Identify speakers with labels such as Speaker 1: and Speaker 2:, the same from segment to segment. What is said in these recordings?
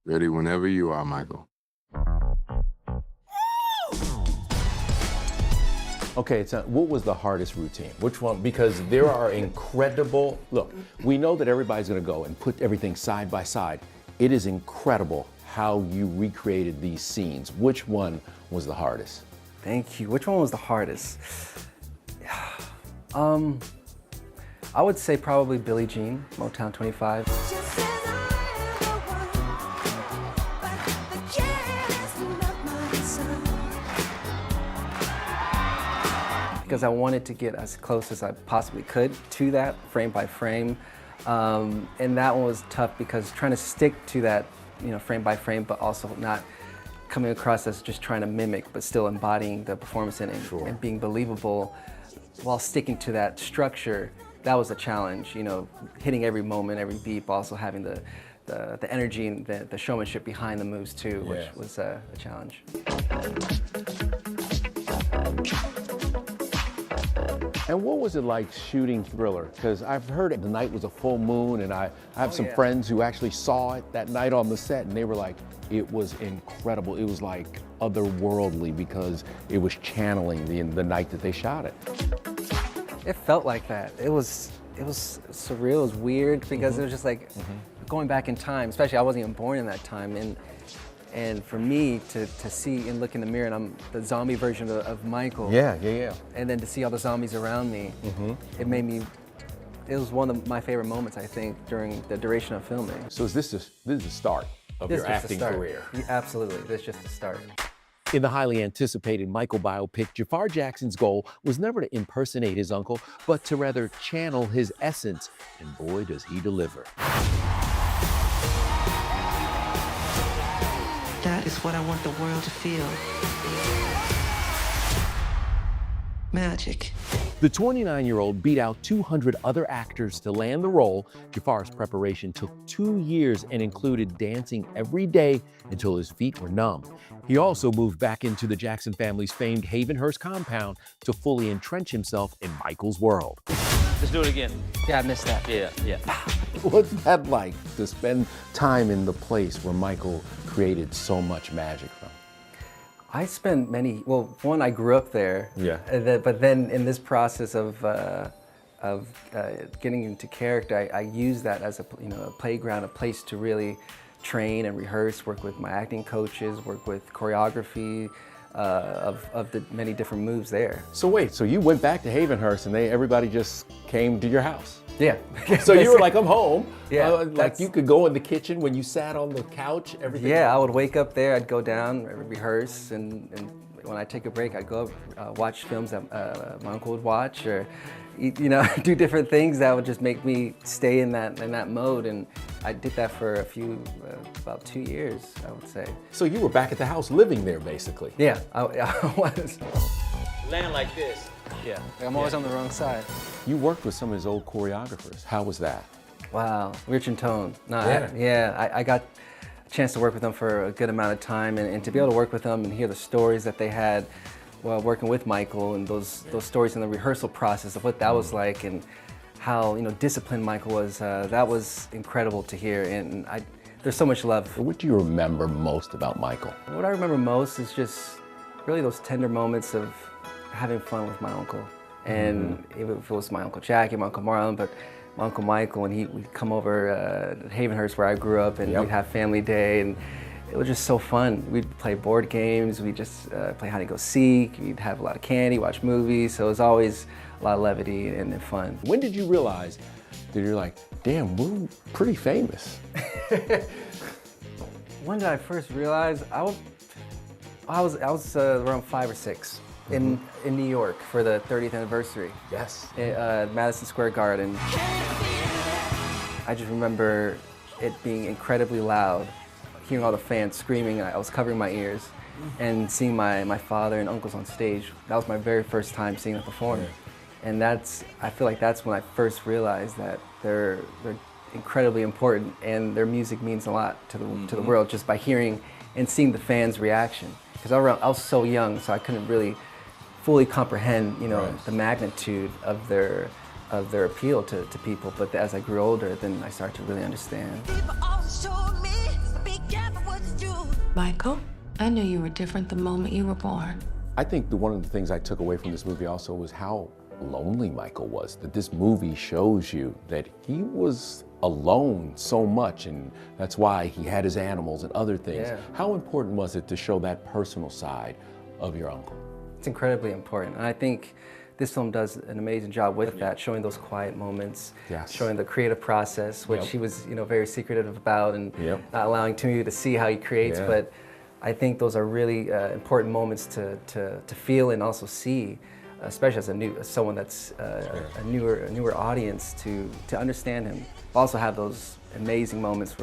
Speaker 1: Ready whenever you are, Michael.
Speaker 2: Okay, so what was the hardest routine? Which one? Because there are incredible, look, we know that everybody's gonna go and put everything side by side. It is incredible how you recreated these scenes. Which one was the hardest?
Speaker 3: Thank you. Which one was the hardest? I would say probably Billie Jean, Motown 25. Because I wanted to get as close as I possibly could to that frame by frame. And that one was tough because trying to stick to that, frame by frame, but also not coming across as just trying to mimic, but still embodying the performance in it and being believable while sticking to that structure. That was a challenge, hitting every moment, every beat, but also having the energy and the showmanship behind the moves too, which was a challenge.
Speaker 2: And what was it like shooting Thriller? Because I've heard the night was a full moon, and I have some friends who actually saw it that night on the set, and they were like, it was incredible. It was like otherworldly because it was channeling the night that they shot it.
Speaker 3: It felt like that. It was surreal, it was weird because it was just like going back in time, especially I wasn't even born in that time. And for me to see and look in the mirror and I'm the zombie version of Michael.
Speaker 2: Yeah.
Speaker 3: And then to see all the zombies around me, it was one of my favorite moments, I think, during the duration of filming.
Speaker 2: So this is the start of your acting career?
Speaker 3: Yeah, absolutely, this is just the start.
Speaker 2: In the highly anticipated Michael biopic, Jaafar Jackson's goal was never to impersonate his uncle, but to rather channel his essence, and boy does he deliver.
Speaker 4: That is what I want the world to feel. Magic.
Speaker 2: The 29-year-old beat out 200 other actors to land the role. Jaafar's preparation took 2 years and included dancing every day until his feet were numb. He also moved back into the Jackson family's famed Havenhurst compound to fully entrench himself in Michael's world.
Speaker 5: Let's do it again.
Speaker 3: Yeah, I missed that.
Speaker 5: Yeah.
Speaker 2: What's that like to spend time in the place where Michael created so much magic from?
Speaker 3: I spent one, I grew up there.
Speaker 2: Yeah.
Speaker 3: But then in this process of getting into character, I used that as a playground, a place to really train and rehearse, work with my acting coaches, work with choreography of the many different moves there.
Speaker 2: So wait, so you went back to Havenhurst and everybody just came to your house?
Speaker 3: Yeah.
Speaker 2: So you were like, I'm home.
Speaker 3: Yeah.
Speaker 2: Like you could go in the kitchen when you sat on the couch, everything?
Speaker 3: Yeah, I would wake up there, I'd go down, rehearse, and when I take a break, I'd go watch films that my uncle would watch, or do different things that would just make me stay in that mode. And I did that for about 2 years, I would say.
Speaker 2: So you were back at the house living there, basically?
Speaker 3: Yeah, I was.
Speaker 5: Land like this.
Speaker 3: Yeah, I'm always on the wrong side.
Speaker 2: You worked with some of his old choreographers. How was that?
Speaker 3: Wow, Rich and Tone. No,
Speaker 2: Yeah.
Speaker 3: I got a chance to work with them for a good amount of time, and to be able to work with them and hear the stories that they had while working with Michael, and those stories in the rehearsal process of what that was like, and how disciplined Michael was. That was incredible to hear, and there's so much love.
Speaker 2: What do you remember most about Michael?
Speaker 3: What I remember most is just really those tender moments of having fun with my uncle. And if it was my Uncle Jackie, my Uncle Marlon, but my Uncle Michael, and we'd come over to Havenhurst where I grew up, and we'd have family day, and it was just so fun. We'd play board games, we'd just play hide and go seek, we'd have a lot of candy, watch movies, so it was always a lot of levity and fun.
Speaker 2: When did you realize that you're like, damn, we're pretty famous?
Speaker 3: When did I first realize? I was around 5 or 6. In New York for the 30th anniversary.
Speaker 2: Yes.
Speaker 3: At Madison Square Garden. I just remember it being incredibly loud, hearing all the fans screaming. I was covering my ears, and seeing my father and uncles on stage. That was my very first time seeing them perform. And I feel like that's when I first realized that they're incredibly important, and their music means a lot to the world just by hearing and seeing the fans' reaction. Because I was so young, so I couldn't really fully comprehend, the magnitude of their appeal to people. But as I grew older, then I started to really understand.
Speaker 6: People always told me, be careful
Speaker 4: Michael, I knew you were different the moment you were born.
Speaker 2: I think one of the things I took away from this movie also was how lonely Michael was. That this movie shows you that he was alone so much, and that's why he had his animals and other things.
Speaker 3: Yeah.
Speaker 2: How important was it to show that personal side of your uncle?
Speaker 3: It's incredibly important, and I think this film does an amazing job with that, showing those quiet moments,
Speaker 2: Yes.
Speaker 3: showing the creative process, which he was, very secretive about, and not allowing Timmy to see how he creates. But I think those are really important moments to feel and also see, especially as someone that's a newer audience to understand him. Also have those amazing moments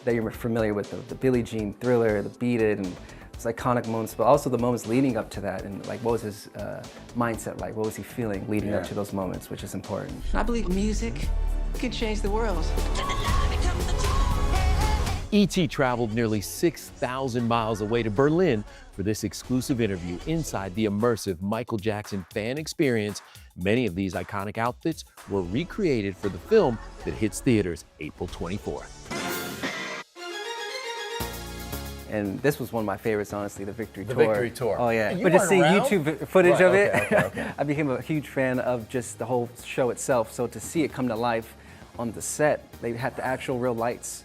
Speaker 3: that you're familiar with, the Billie Jean Thriller, the Beat It, and those iconic moments, but also the moments leading up to that, and like what was his mindset like? What was he feeling leading up to those moments, which is important.
Speaker 4: I believe music can change the world.
Speaker 2: E.T. traveled nearly 6,000 miles away to Berlin for this exclusive interview inside the immersive Michael Jackson fan experience. Many of these iconic outfits were recreated for the film that hits theaters April 24th.
Speaker 3: And this was one of my favorites, honestly, the Victory Tour.
Speaker 2: Victory Tour.
Speaker 3: Oh yeah,
Speaker 2: And you
Speaker 3: but to
Speaker 2: weren't
Speaker 3: see
Speaker 2: around?
Speaker 3: YouTube footage of it,
Speaker 2: Okay.
Speaker 3: I became a huge fan of just the whole show itself. So to see it come to life on the set, they had the actual real lights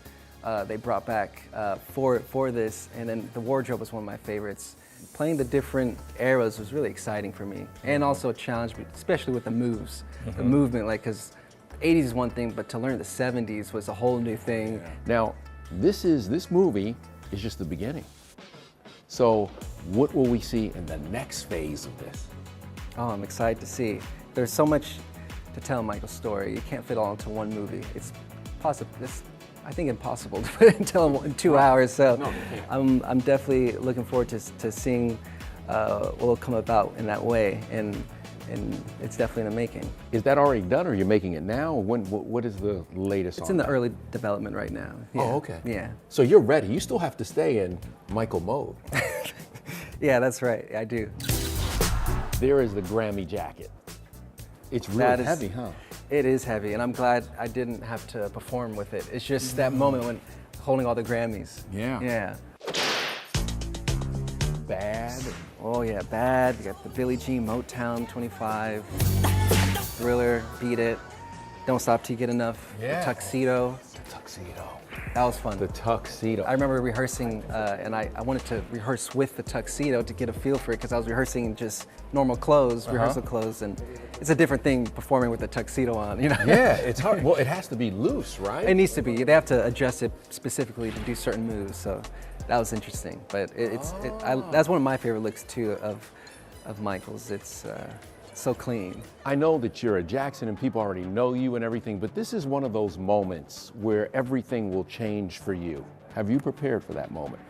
Speaker 3: they brought back for this, and then the wardrobe was one of my favorites. Playing the different eras was really exciting for me, and also a challenge, especially with the moves, the movement. Like, because 80s is one thing, but to learn the 70s was a whole new thing.
Speaker 2: Now, this movie is just the beginning. So what will we see in the next phase of this?
Speaker 3: Oh, I'm excited to see. There's so much to tell Michael's story. You can't fit all into one movie. It's possible. I think impossible to tell in 2 hours. So I'm definitely looking forward to seeing what will come about in that way, and it's definitely in the making.
Speaker 2: Is that already done, or you're making it now? What is the latest
Speaker 3: It's
Speaker 2: on
Speaker 3: in the
Speaker 2: that?
Speaker 3: early development right now. Yeah.
Speaker 2: Oh, okay.
Speaker 3: Yeah.
Speaker 2: So you're ready. You still have to stay in Michael mode.
Speaker 3: Yeah, that's right. I do.
Speaker 2: There is the Grammy jacket. It's really
Speaker 3: That is
Speaker 2: heavy, huh?
Speaker 3: It is heavy, and I'm glad I didn't have to perform with it. It's just that moment when holding all the Grammys.
Speaker 2: Yeah.
Speaker 3: Yeah.
Speaker 2: Bad.
Speaker 3: Oh yeah, Bad. You got the Billie Jean Motown 25, Thriller, Beat It, Don't Stop Till You Get Enough,
Speaker 2: Yeah.
Speaker 3: The Tuxedo.
Speaker 2: The tuxedo.
Speaker 3: That was fun.
Speaker 2: The tuxedo.
Speaker 3: I remember rehearsing, and I wanted to rehearse with the tuxedo to get a feel for it, because I was rehearsing in just normal clothes, rehearsal clothes, and it's a different thing performing with the tuxedo on, you know?
Speaker 2: Yeah, it's hard. Well, it has to be loose, right?
Speaker 3: It needs to be. They have to adjust it specifically to do certain moves, so that was interesting. But that's one of my favorite looks too of Michael's. It's so clean.
Speaker 2: I know that you're a Jackson and people already know you and everything, but this is one of those moments where everything will change for you. Have you prepared for that moment?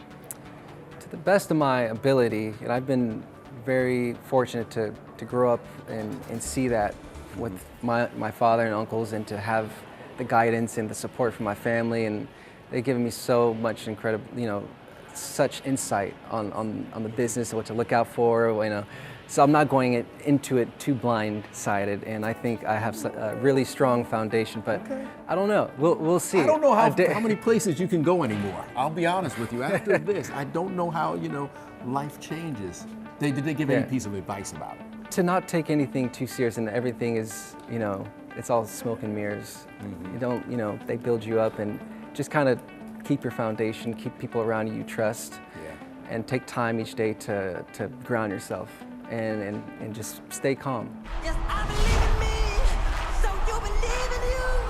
Speaker 3: To the best of my ability, and I've been very fortunate to grow up and see that with my father and uncles, and to have the guidance and the support from my family, and they've given me so much incredible, such insight on the business and what to look out for, So I'm not going into it too blind-sided, and I think I have a really strong foundation, but I don't know. We'll see.
Speaker 2: I don't know how many places you can go anymore. I'll be honest with you. After this, I don't know how, life changes. Did they give any piece of advice about it?
Speaker 3: To not take anything too serious, and everything is, it's all smoke and mirrors. You don't, they build you up, and just kind of keep your foundation, keep people around you trust, and take time each day to ground yourself. And just stay calm.
Speaker 1: Yes, I believe in me, so you believe in you.